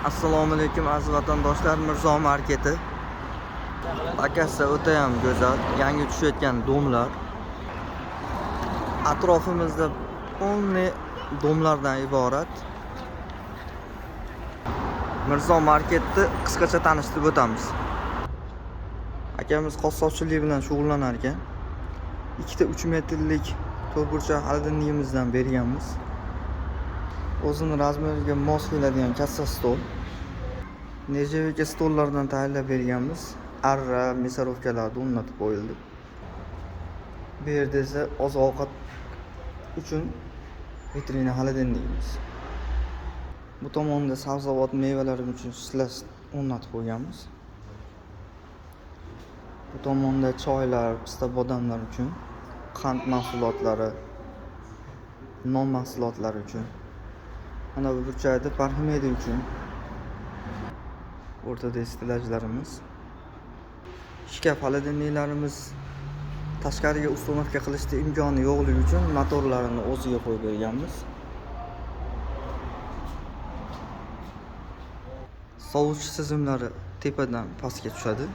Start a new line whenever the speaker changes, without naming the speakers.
Assalomu alaykum aziz vatandoshlar, Mirzo marketi. Bakasi o'ta ham go'zal, yangi tushayotgan domlar. Atrofimizda polni domlardan iborat. Mirzo marketni qisqacha tanishtirib o'tamiz. Akamiz qassobchilik bilan shug'ullanar ekan. 2-3 metrlik to'rtburchak xalidinligimizdan berganmiz. O'zini razmeriga mos keladigan katta stol. Nejevika stollardan tayyorlab berganmiz. Arra, misarovkalar o'rnatib qo'yildi. Bu yerda esa oziq-ovqat uchun vitrina xalidinligimiz. Bu tomonda sabzavot mevalar uchun slas o'rnatib qo'yganmiz. Bu tomonda choylar, pista bodamlar uchun, qand mahsulotlari, non mahsulotlari uchun. Mana bu burchakda parfumeriya uchun. O'rtada stilajlarimiz. Shkaf xalidinliklarimiz tashqariga ustunovka qilishda imkoni yo'qligi uchun motorlarini o'ziga qo'yib berganmiz. Sovish tizimlari tepadan pastga tushadi.